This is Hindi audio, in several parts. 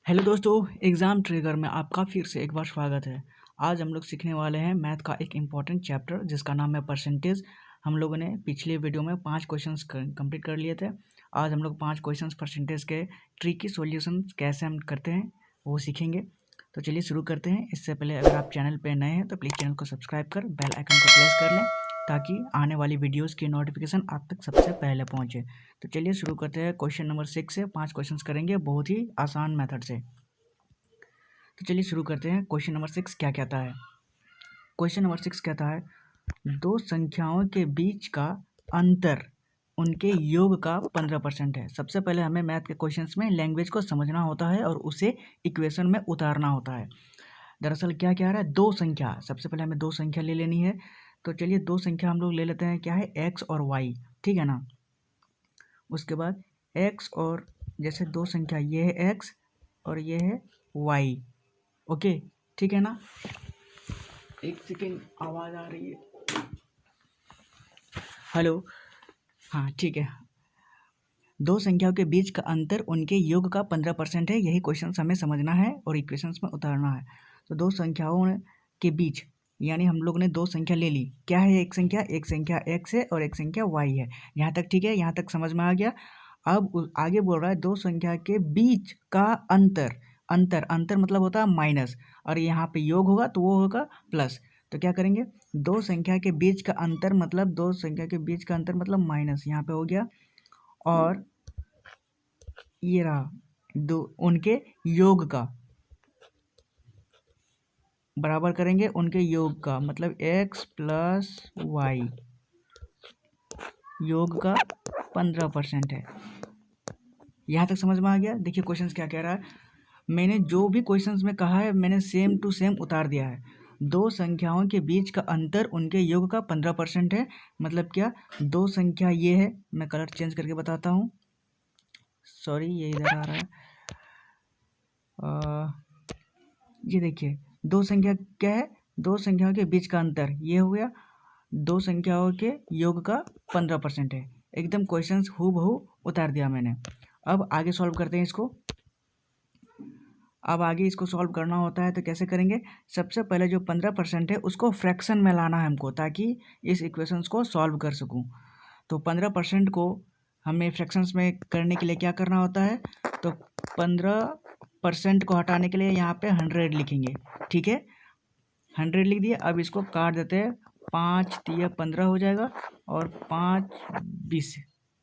हेलो दोस्तों, एग्ज़ाम ट्रिगर में आपका फिर से एक बार स्वागत है। आज हम लोग सीखने वाले हैं मैथ का एक इम्पॉर्टेंट चैप्टर जिसका नाम है परसेंटेज। हम लोगों ने पिछले वीडियो में 5 क्वेश्चंस कंप्लीट कर लिए थे। आज हम लोग 5 क्वेश्चंस परसेंटेज के ट्रिकी सॉल्यूशन कैसे हम करते हैं वो सीखेंगे। तो चलिए शुरू करते हैं। इससे पहले अगर आप चैनल पर नए हैं तो प्लीज़ चैनल को सब्सक्राइब कर बेल आइकन को प्रेस कर लें ताकि आने वाली वीडियोज़ की नोटिफिकेशन आप तक सबसे पहले पहुँचे। तो चलिए शुरू करते हैं क्वेश्चन नंबर 6 से। 5 क्वेश्चंस करेंगे बहुत ही आसान मेथड से। तो चलिए शुरू करते हैं। क्वेश्चन नंबर 6 क्या कहता है? क्वेश्चन नंबर 6 कहता है दो संख्याओं के बीच का अंतर उनके योग का 15% है। सबसे पहले हमें मैथ के क्वेश्चंस में लैंग्वेज को समझना होता है और उसे इक्वेशन में उतारना होता है। दरअसल क्या कह रहा है, दो संख्या, सबसे पहले हमें दो संख्या ले लेनी है। तो चलिए दो संख्या हम लोग ले लेते हैं, क्या है, एक्स और वाई, ठीक है ना। उसके बाद एक्स और जैसे दो संख्या, ये है एक्स और ये है वाई, ओके, ठीक है ना। एक सेकेंड, आवाज़ आ रही है, हेलो, हाँ ठीक है। दो संख्याओं के बीच का अंतर उनके योग का 15% है। यही क्वेश्चन हमें समझना है और इक्वेशंस में उतारना है। तो दो संख्याओं के बीच, यानी हम लोग ने दो संख्या ले ली। क्या है एक संख्या एक्स है और एक संख्या वाई है। यहाँ तक ठीक है, यहाँ तक समझ में आ गया। अब आगे बोल रहा है दो संख्या के बीच का अंतर। अंतर अंतर मतलब होता है माइनस, और यहाँ पे योग होगा तो वो होगा प्लस। तो क्या करेंगे, दो संख्या के बीच का अंतर मतलब दो संख्या के बीच का अंतर मतलब माइनस, यहाँ पे हो गया, और ये रहा दो उनके योग का, बराबर करेंगे उनके योग का, मतलब x प्लस वाई योग का 15% है। यहाँ तक समझ में आ गया। देखिए क्वेश्चंस क्या कह रहा है, मैंने जो भी क्वेश्चंस में कहा है मैंने सेम टू सेम उतार दिया है। दो संख्याओं के बीच का अंतर उनके योग का 15% है। मतलब क्या, दो संख्या ये है, मैं कलर चेंज करके बताता हूँ, सॉरी ये इधर आ रहा है। ये देखिए दो संख्या क्या है, दो संख्याओं के बीच का अंतर ये हो गया, दो संख्याओं के योग का 15% है। एकदम क्वेश्चंस हूबहू उतार दिया मैंने। अब आगे सॉल्व करते हैं इसको। अब आगे इसको सॉल्व करना होता है तो कैसे करेंगे, सबसे पहले जो 15% है उसको फ्रैक्शन में लाना है हमको, ताकि इस इक्वेशंस को सॉल्व कर सकूं। तो 15% को हमें फ्रैक्शंस में करने के लिए क्या करना होता है, तो 15% को हटाने के लिए यहाँ पे 100 लिखेंगे, ठीक है, 100 लिख दिए। अब इसको काट देते हैं, 5 तिया 15 हो जाएगा और 5 20,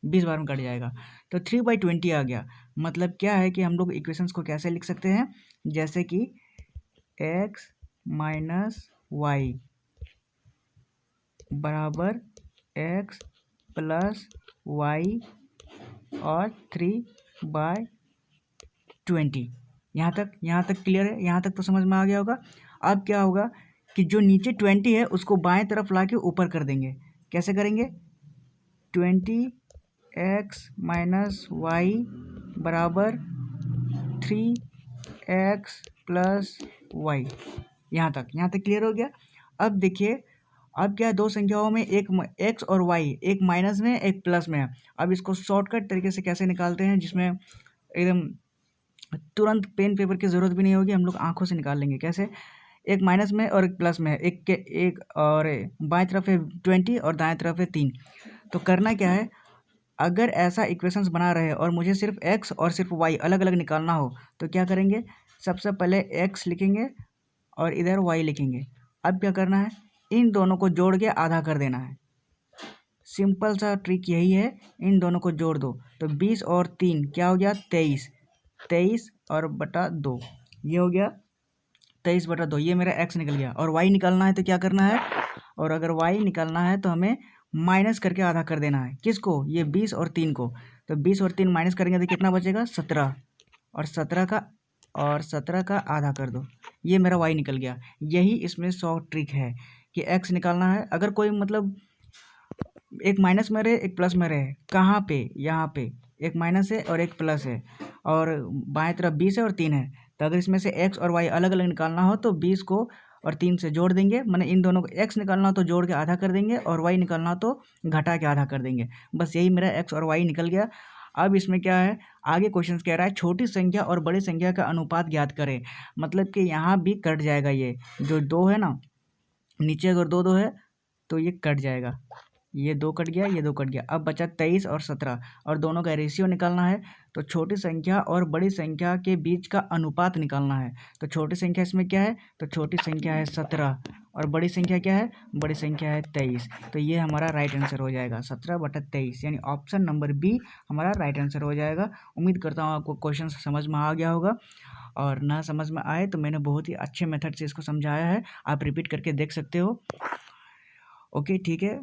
20 बार में कट जाएगा, तो 3/20 आ गया। मतलब क्या है कि हम लोग इक्वेशंस को कैसे लिख सकते हैं, जैसे कि x माइनस वाई बराबर x प्लस वाई और 3/20। यहाँ तक क्लियर है, यहाँ तक तो समझ में आ गया होगा। अब क्या होगा कि जो नीचे 20 है उसको बाएं तरफ ला के ऊपर कर देंगे। कैसे करेंगे, 20x माइनस वाई बराबर 3x प्लस वाई। यहाँ तक क्लियर हो गया। अब देखिए, अब क्या है, दो संख्याओं में एक x और y, एक माइनस में एक प्लस में है। अब इसको शॉर्टकट तरीके से कैसे निकालते हैं, जिसमें एकदम तुरंत पेन पेपर की ज़रूरत भी नहीं होगी, हम लोग आंखों से निकाल लेंगे। कैसे, एक माइनस में और एक प्लस में है, एक और बाएं तरफ है 20 और दाएं तरफ है 3। तो करना क्या है, अगर ऐसा इक्वेशंस बना रहे और मुझे सिर्फ x और सिर्फ y अलग अलग निकालना हो तो क्या करेंगे, सबसे पहले x लिखेंगे और इधर y लिखेंगे। अब क्या करना है, इन दोनों को जोड़ के आधा कर देना है। सिंपल सा ट्रिक यही है, इन दोनों को जोड़ दो तो 20 और 3 क्या हो गया, 23, 23 और बटा 2, ये हो गया 23/2। ये मेरा x निकल गया। और y निकालना है तो क्या करना है, और अगर y निकालना है तो हमें माइनस करके आधा कर देना है। किसको, ये 20 और 3 को। तो 20 और 3 माइनस करेंगे तो कितना बचेगा, 17, और 17 का आधा कर दो, ये मेरा y निकल गया। यही इसमें शॉर्ट ट्रिक है कि x निकालना है। अगर कोई मतलब एक माइनस में रहे एक प्लस में रहे, कहाँ पे, यहाँ पे एक माइनस है और एक प्लस है, और बाएं तरफ 20 है और 3 है, तो अगर इसमें से x और y अलग अलग निकालना हो तो 20 को और 3 से जोड़ देंगे, मैंने इन दोनों को x निकालना हो तो जोड़ के आधा कर देंगे और y निकालना हो तो घटा के आधा कर देंगे। बस यही मेरा x और y निकल गया। अब इसमें क्या है, आगे क्वेश्चन कह रहा है छोटी संख्या और बड़ी संख्या का अनुपात ज्ञात करें। मतलब कि यहाँ भी कट जाएगा, ये जो 2 है ना, नीचे अगर 2 है तो ये कट जाएगा, ये 2 कट गया, ये 2 कट गया। अब बचा 23 और 17 और दोनों का रेशियो निकालना है। तो छोटी संख्या और बड़ी संख्या के बीच का अनुपात निकालना है। तो छोटी संख्या इसमें क्या है, तो छोटी संख्या है 17 और बड़ी संख्या क्या है, बड़ी संख्या है 23। तो ये हमारा राइट आंसर हो जाएगा 17/23, यानी ऑप्शन नंबर बी हमारा राइट आंसर हो जाएगा। उम्मीद करता हूँ आपको क्वेश्चन समझ में आ गया होगा, और ना समझ में आए तो मैंने बहुत ही अच्छे मेथड से इसको समझाया है, आप रिपीट करके देख सकते हो। ओके ठीक है,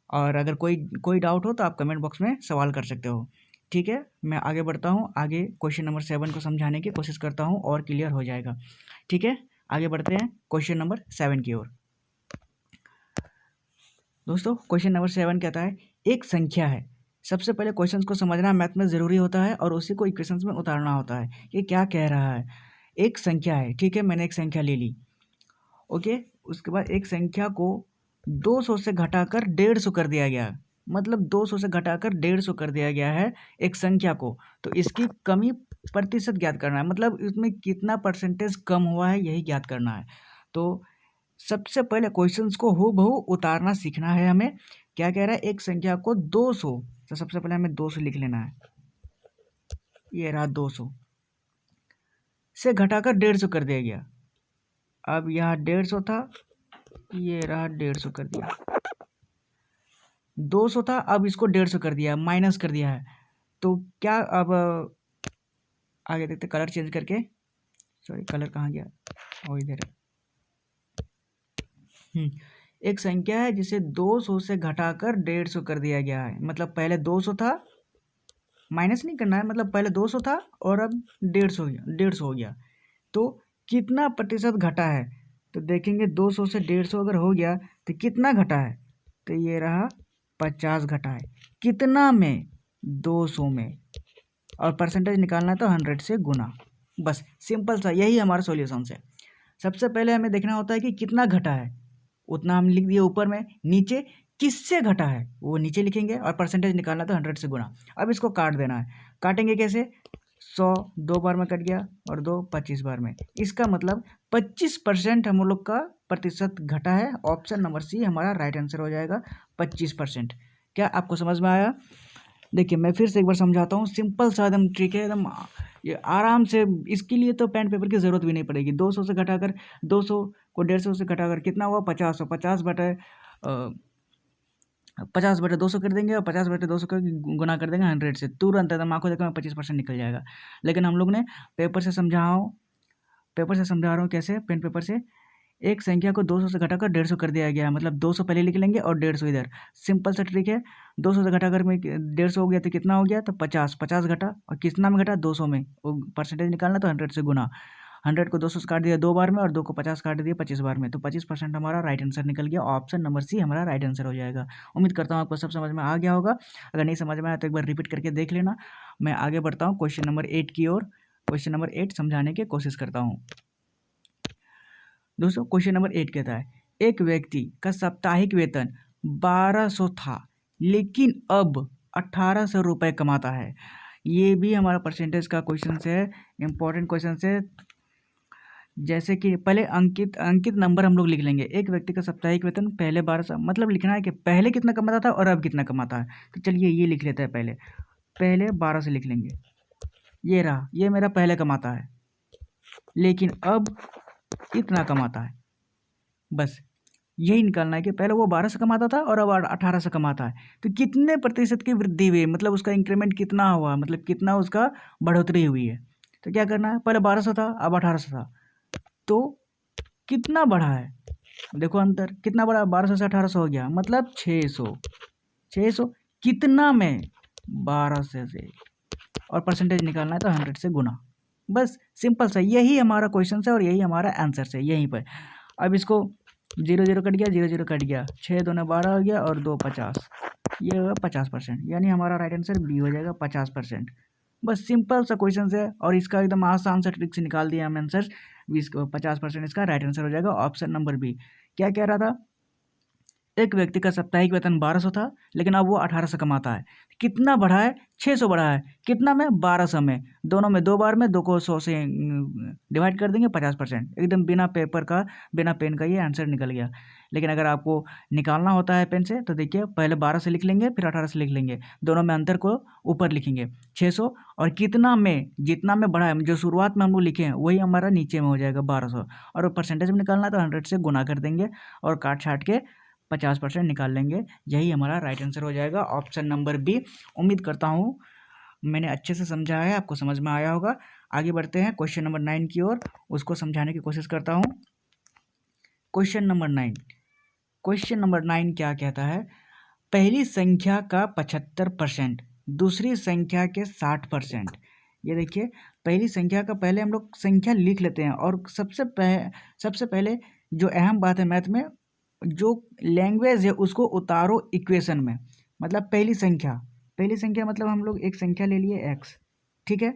और अगर कोई डाउट हो तो आप कमेंट बॉक्स में सवाल कर सकते हो। ठीक है, मैं आगे बढ़ता हूँ, आगे क्वेश्चन नंबर 7 को समझाने की कोशिश करता हूँ और क्लियर हो जाएगा। ठीक है, आगे बढ़ते हैं क्वेश्चन नंबर 7 की ओर। दोस्तों क्वेश्चन नंबर 7 कहता है एक संख्या है। सबसे पहले क्वेश्चन को समझना मैथ में ज़रूरी होता है और उसी को इक्वेशंस में उतारना होता है। ये क्या कह रहा है, एक संख्या है, ठीक है, मैंने एक संख्या ले ली। ओके, उसके बाद एक संख्या को 200 से घटाकर 150 कर दिया गया, मतलब 200 से घटाकर 150 कर दिया गया है एक संख्या को। तो इसकी कमी प्रतिशत ज्ञात करना है, मतलब इसमें कितना परसेंटेज कम हुआ है यही ज्ञात करना है। तो सबसे पहले क्वेश्चंस को हूबहू उतारना सीखना है हमें। क्या कह रहा है, एक संख्या को 200, तो सबसे पहले हमें 200 लिख लेना है, ये रहा 200 से घटाकर 150 कर दिया गया। अब यहाँ 150 था, ये रहा 150 कर दिया। 200 था, अब इसको 150 कर दिया, माइनस कर दिया है। तो क्या, अब आगे देखते कलर चेंज करके, सॉरी कलर कहाँ गया, ओ इधर। एक संख्या है जिसे 200 से घटाकर 150 कर दिया गया है, मतलब पहले 200 था, माइनस नहीं करना है, मतलब पहले 200 था और अब 150 हो गया, 150 हो गया। तो कितना प्रतिशत घटा है, तो देखेंगे 200 से 150 अगर हो गया तो कितना घटा है, तो ये रहा 50 घटा है। कितना में, 200 में, और परसेंटेज निकालना है तो 100 से गुना। बस सिंपल सा यही हमारा सॉल्यूशन है। सबसे पहले हमें देखना होता है कि कितना घटा है, उतना हम लिख दिए ऊपर में। नीचे किससे घटा है वो नीचे लिखेंगे, और परसेंटेज निकालना तो 100 से गुना। अब इसको काट देना है, काटेंगे कैसे, 100 2 बार में कट गया और 2 25 बार में। इसका मतलब 25% हम लोग का प्रतिशत घटा है। ऑप्शन नंबर सी हमारा राइट आंसर हो जाएगा, 25%। क्या आपको समझ में आया? देखिए मैं फिर से एक बार समझाता हूँ, सिंपल सा एकदम ट्रिक है, एकदम ये आराम से। इसके लिए तो पेन पेपर की ज़रूरत भी नहीं पड़ेगी। 200 से घटाकर 200 को 150 से घटाकर कितना हुआ, 50। 50/200 कर देंगे और 50/200 का गुना कर देंगे 100 से, तुरंत एकदम आंखों देखो में 25% निकल जाएगा। लेकिन हम लोग ने पेपर से समझा रहा हूँ कैसे, पेन पेपर से। एक संख्या को 200 से घटाकर 150 कर दिया गया है, मतलब 200 पहले लिख लेंगे और 150 इधर। सिंपल सा ट्रिक है। 200 से घटाकर में 150 हो गया तो कितना हो गया, तो 50 घटा, और कितना में घटा, 200 में। वो परसेंटेज निकालना तो 100 से गुना। 100 को 200 से काट दिया 2 बार में, और 2 को 50 काट दिया 25 बार में। तो 25% हमारा राइट आंसर निकल गया। ऑप्शन नंबर सी हमारा राइट आंसर हो जाएगा। उम्मीद करता हूँ आपको सब समझ में आ गया होगा। अगर नहीं समझ में आया तो एक बार रिपीट करके देख लेना। मैं आगे बढ़ता हूँ क्वेश्चन नंबर 8 की ओर। क्वेश्चन नंबर 8 समझाने की कोशिश करता हूँ। दोस्तों क्वेश्चन नंबर 8 कहता है, एक व्यक्ति का साप्ताहिक वेतन 1200 था लेकिन अब 1800 रुपये कमाता है। ये भी हमारा परसेंटेज का क्वेश्चन है, इंपॉर्टेंट क्वेश्चन है। जैसे कि पहले अंकित नंबर हम लोग लिख लेंगे। एक व्यक्ति का साप्ताहिक वेतन पहले 1200, मतलब लिखना है कि पहले कितना कमाता था और अब कितना कमाता है। तो चलिए ये लिख लेते हैं, पहले 12 से लिख लेंगे। ये रहा, ये मेरा पहले कमाता है लेकिन अब इतना कमाता है। बस यही निकालना है कि पहले वो 12 से कमाता था और अब 18 से कमाता है, तो कितने प्रतिशत की वृद्धि हुई, मतलब उसका इंक्रीमेंट कितना हुआ, मतलब कितना उसका बढ़ोतरी हुई है। तो क्या करना है, पहले 1200 था अब 1800 था, तो कितना बढ़ा है, देखो अंतर कितना बढ़ा, 1200 से 1800 हो गया, मतलब 600। 600 कितना में, 1200 से, और परसेंटेज निकालना है तो 100 से गुना। बस सिंपल सा यही हमारा क्वेश्चन है और यही हमारा आंसर है यहीं पर। अब इसको 0 0 कट गया, 0 0 कट गया, 6 दूने 12 हो गया और 2 50, ये होगा 50%, यानी हमारा राइट आंसर बी हो जाएगा 50%। बस सिंपल सा क्वेश्चन है और इसका एकदम आसान सा ट्रिक से निकाल दिया हमने आंसर। 20 50% इसका राइट आंसर हो जाएगा, ऑप्शन नंबर बी। क्या कह रहा था, एक व्यक्ति का साप्ताहिक वेतन 1200 था, लेकिन अब वो 1800 कमाता है। कितना बढ़ा है? 600 बढ़ा है। कितना में? 1200 में। दोनों में 2 बार में 2 को 100 से डिवाइड कर देंगे, 50%। एकदम बिना पेपर का, बिना पेन का ये आंसर निकल गया। लेकिन अगर आपको निकालना होता है पेन से, तो देखिए पहले 12 से लिख लेंगे, फिर 18 से लिख लेंगे। दोनों में अंतर को ऊपर लिखेंगे 600, और कितना में, जितना में बढ़ा है, जो शुरुआत में हम लोग लिखे हैं वही हमारा नीचे में हो जाएगा 1200। और परसेंटेज में निकालना है तो 100 से गुना कर देंगे और काट छाट के 50% निकाल लेंगे। यही हमारा राइट आंसर हो जाएगा, ऑप्शन नंबर बी। उम्मीद करता हूँ मैंने अच्छे से समझाया है, आपको समझ में आया होगा। आगे बढ़ते हैं क्वेश्चन नंबर 9 की ओर, उसको समझाने की कोशिश करता हूँ। क्वेश्चन नंबर 9, क्वेश्चन नंबर 9 क्या कहता है? पहली संख्या का 75%, दूसरी संख्या के 60%। ये देखिए, पहली संख्या का, पहले हम लोग संख्या लिख लेते हैं, और सबसे पहले जो अहम बात है मैथ में, जो लैंग्वेज है उसको उतारो इक्वेशन में। मतलब पहली संख्या मतलब हम लोग एक संख्या ले लिए x, ठीक है।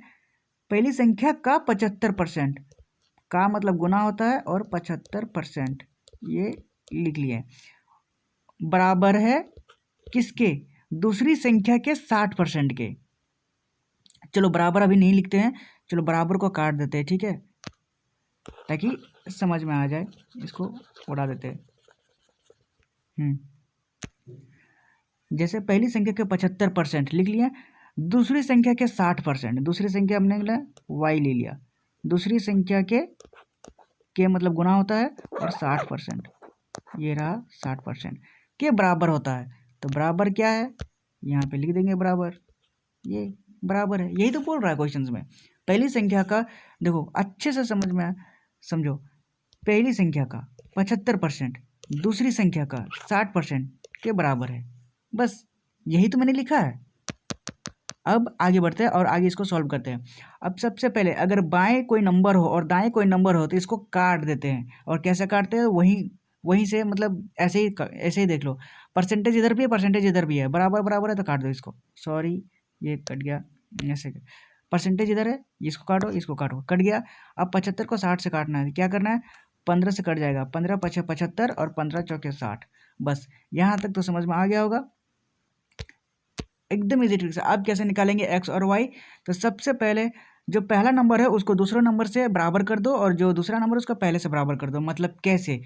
पहली संख्या का 75%, का मतलब गुना होता है, और 75% ये लिख लिए, बराबर है किसके? दूसरी संख्या के 60% के। चलो बराबर अभी नहीं लिखते हैं, चलो बराबर को काट देते हैं, ठीक है, ताकि समझ में आ जाए। इसको उड़ा देते हैं। जैसे पहली संख्या के 75% लिख लिया, दूसरी संख्या के 60%, दूसरी संख्या हमने y ले लिया, दूसरी संख्या के मतलब गुना होता है, और 60%, ये रहा 60% के बराबर होता है। तो बराबर क्या है? यहाँ पे लिख देंगे बराबर, ये बराबर है। यही तो बोल रहा है क्वेश्चन में। पहली संख्या का, देखो अच्छे से समझो, पहली संख्या का 75%, दूसरी संख्या का 60% के बराबर है। बस यही तो मैंने लिखा है। अब आगे बढ़ते हैं और आगे इसको सॉल्व करते हैं। अब सबसे पहले अगर बाएं कोई नंबर हो और दाएं कोई नंबर हो तो इसको काट देते हैं। और कैसे काटते हैं? वहीं से, मतलब ऐसे ही देख लो, परसेंटेज इधर भी है, परसेंटेज इधर भी है, बराबर बराबर है तो काट दो इसको। सॉरी, ये कट गया, ऐसे परसेंटेज इधर है, इसको काटो, इसको काटो, कट गया। अब 75 को 60 से काटना है, क्या करना है? 15 से कट जाएगा, 15 पछे 75 और 15 चौके 60। बस यहाँ तक तो समझ में आ गया होगा, एकदम इजी ट्रिक से। आप कैसे निकालेंगे x और y? तो सबसे पहले जो पहला नंबर है उसको दूसरा नंबर से बराबर कर दो, और जो दूसरा नंबर है उसका पहले से बराबर कर दो। मतलब कैसे?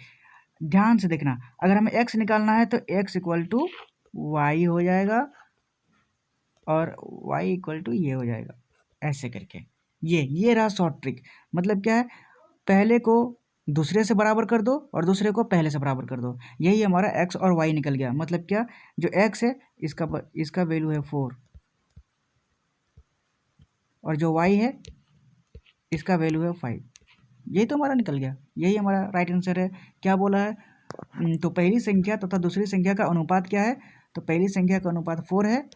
ध्यान से देखना, अगर हमें x निकालना है तो x इक्वल टू वाई हो जाएगा, और y इक्वल टू ये हो जाएगा, ऐसे करके। ये रहा शॉर्ट ट्रिक। मतलब क्या है? पहले को दूसरे से बराबर कर दो और दूसरे को पहले से बराबर कर दो। यही हमारा x और y निकल गया। मतलब क्या? जो x है इसका वैल्यू है 4, और जो y है इसका वैल्यू है 5। यही तो हमारा निकल गया, यही हमारा राइट आंसर है। क्या बोला है? तो पहली संख्या तथा दूसरी संख्या का अनुपात क्या है? तो पहली संख्या का अनुपात 4 है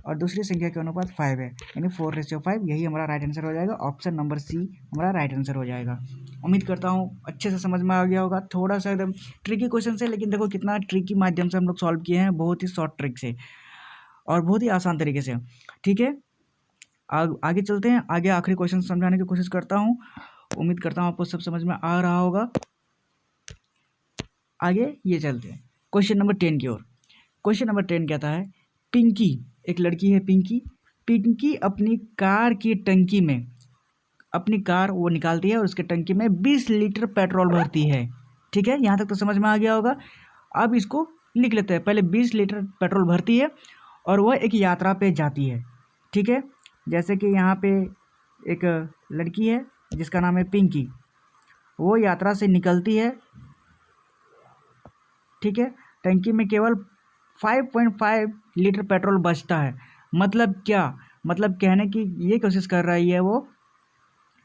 और दूसरी संख्या का अनुपात 5 है, यानी 4:5। यही हमारा राइट आंसर हो जाएगा। ऑप्शन नंबर सी हमारा राइट आंसर हो जाएगा। उम्मीद करता हूँ अच्छे से समझ में आ गया होगा। थोड़ा सा एकदम ट्रिकी क्वेश्चन से, लेकिन देखो कितना ट्रिकी माध्यम से हम लोग सॉल्व किए हैं, बहुत ही शॉर्ट ट्रिक से और बहुत ही आसान तरीके से। ठीक है, आगे चलते हैं। आगे आखिरी क्वेश्चन समझाने की कोशिश करता हूँ। उम्मीद करता हूँ आपको सब समझ में आ रहा होगा। आगे ये चलते हैं क्वेश्चन नंबर 10 की ओर। क्वेश्चन नंबर 10 कहता है, पिंकी, एक लड़की है पिंकी अपनी कार की टंकी में, अपनी कार वो निकालती है और उसके टंकी में 20 लीटर पेट्रोल भरती है। ठीक है, यहाँ तक तो समझ में आ गया होगा। अब इसको लिख लेते हैं। पहले 20 लीटर पेट्रोल भरती है और वह एक यात्रा पे जाती है। ठीक है, जैसे कि यहाँ पे एक लड़की है जिसका नाम है पिंकी, वो यात्रा से निकलती है। ठीक है, टंकी में केवल 5.5 लीटर पेट्रोल बचता है। मतलब क्या? मतलब कहने की ये कोशिश कर रही है वो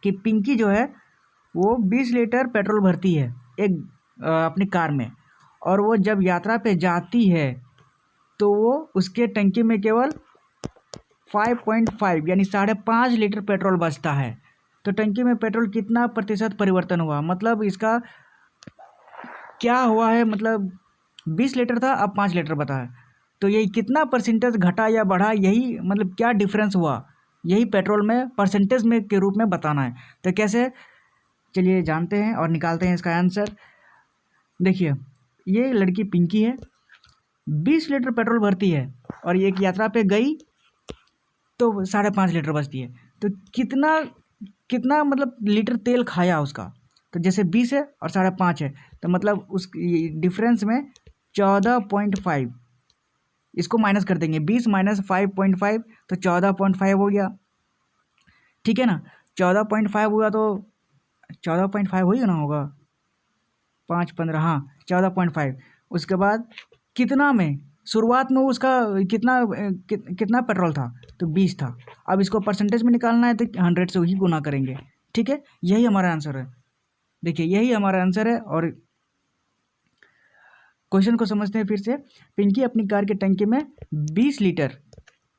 कि पिंकी जो है वो 20 लीटर पेट्रोल भरती है एक अपनी कार में, और वो जब यात्रा पे जाती है तो वो उसके टंकी में केवल 5.5 यानी 5.5 लीटर पेट्रोल बचता है। तो टंकी में पेट्रोल कितना प्रतिशत परिवर्तन हुआ? मतलब इसका क्या हुआ है? मतलब 20 लीटर था, अब 5 लीटर बता है, तो यही कितना परसेंटेज घटा या बढ़ा, यही मतलब क्या डिफरेंस हुआ, यही पेट्रोल में परसेंटेज में के रूप में बताना है। तो कैसे? चलिए जानते हैं और निकालते हैं इसका आंसर। देखिए, ये लड़की पिंकी है, 20 लीटर पेट्रोल भरती है और एक यात्रा पे गई तो 5.5 लीटर बचती है, तो कितना कितना मतलब लीटर तेल खाया उसका। तो जैसे 20 है और 5.5 है, तो मतलब उस डिफरेंस में 14.5, इसको माइनस कर देंगे, 20 माइनस 5.5 तो 14.5 हो गया, ठीक है ना। 14.5 हुआ तो 14.5 ही ना होगा, 5 15, हाँ 14.5। उसके बाद कितना में शुरुआत में उसका कितना पेट्रोल था, तो 20 था। अब इसको परसेंटेज में निकालना है तो 100 से ही गुना करेंगे, ठीक है। यही हमारा आंसर है, देखिए यही हमारा आंसर है। और क्वेश्चन को समझते हैं फिर से। पिंकी अपनी कार के टंकी में 20 लीटर,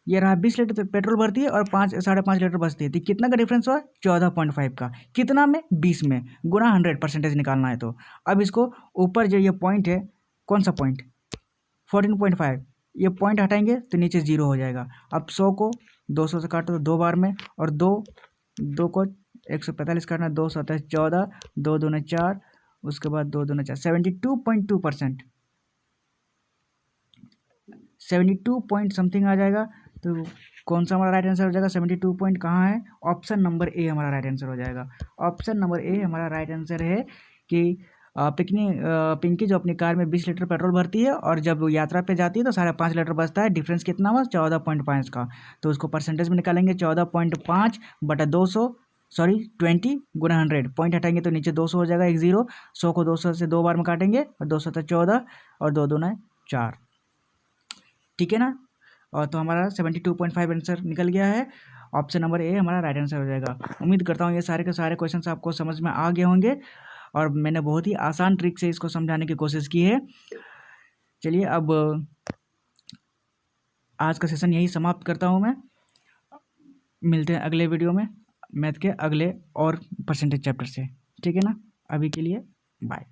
ये रहा 20 लीटर पेट्रोल भरती है और 5.5 लीटर बचती है, तो कितना का डिफरेंस हुआ 14.5 का, कितना में 20 में, गुना 100 परसेंटेज निकालना है। तो अब इसको ऊपर जो ये पॉइंट है, कौन सा पॉइंट 14.5, ये पॉइंट हटाएंगे तो नीचे 0 हो जाएगा। अब 100 को 200 से काटो तो 2 बार में, और 2 को 145 काटना, 2 7 14, 2 दूने 4, उसके बाद 2 दूने 4, 72.2%, 72 पॉइंट समथिंग आ जाएगा। तो कौन सा हमारा राइट आंसर हो जाएगा, 72 पॉइंट कहाँ है, ऑप्शन नंबर ए हमारा राइट आंसर हो जाएगा। ऑप्शन नंबर ए हमारा राइट आंसर है कि पिंकी जो अपनी कार में 20 लीटर पेट्रोल भरती है और जब वो यात्रा पे जाती है तो 5.5 लीटर बचता है, डिफरेंस कितना हुआ 14.5 का। तो उसको परसेंटेज में निकालेंगे, 14.5 बटा 200, सॉरी 20 गुना 100, पॉइंट हटाएंगे तो नीचे 200 हो जाएगा, 1 0, 100 को 200 से 2 बार में काटेंगे और 200 तो 14 और 2 दूना 4, ठीक है ना। और तो हमारा 72.5 आंसर निकल गया है, ऑप्शन नंबर ए हमारा राइट आंसर हो जाएगा। उम्मीद करता हूँ ये सारे के सारे क्वेश्चंस आपको समझ में आ गए होंगे और मैंने बहुत ही आसान ट्रिक से इसको समझाने की कोशिश की है। चलिए अब आज का सेशन यही समाप्त करता हूँ मैं, मिलते हैं अगले वीडियो में मैथ के अगले और परसेंटेज चैप्टर से, ठीक है ना। अभी के लिए बाय।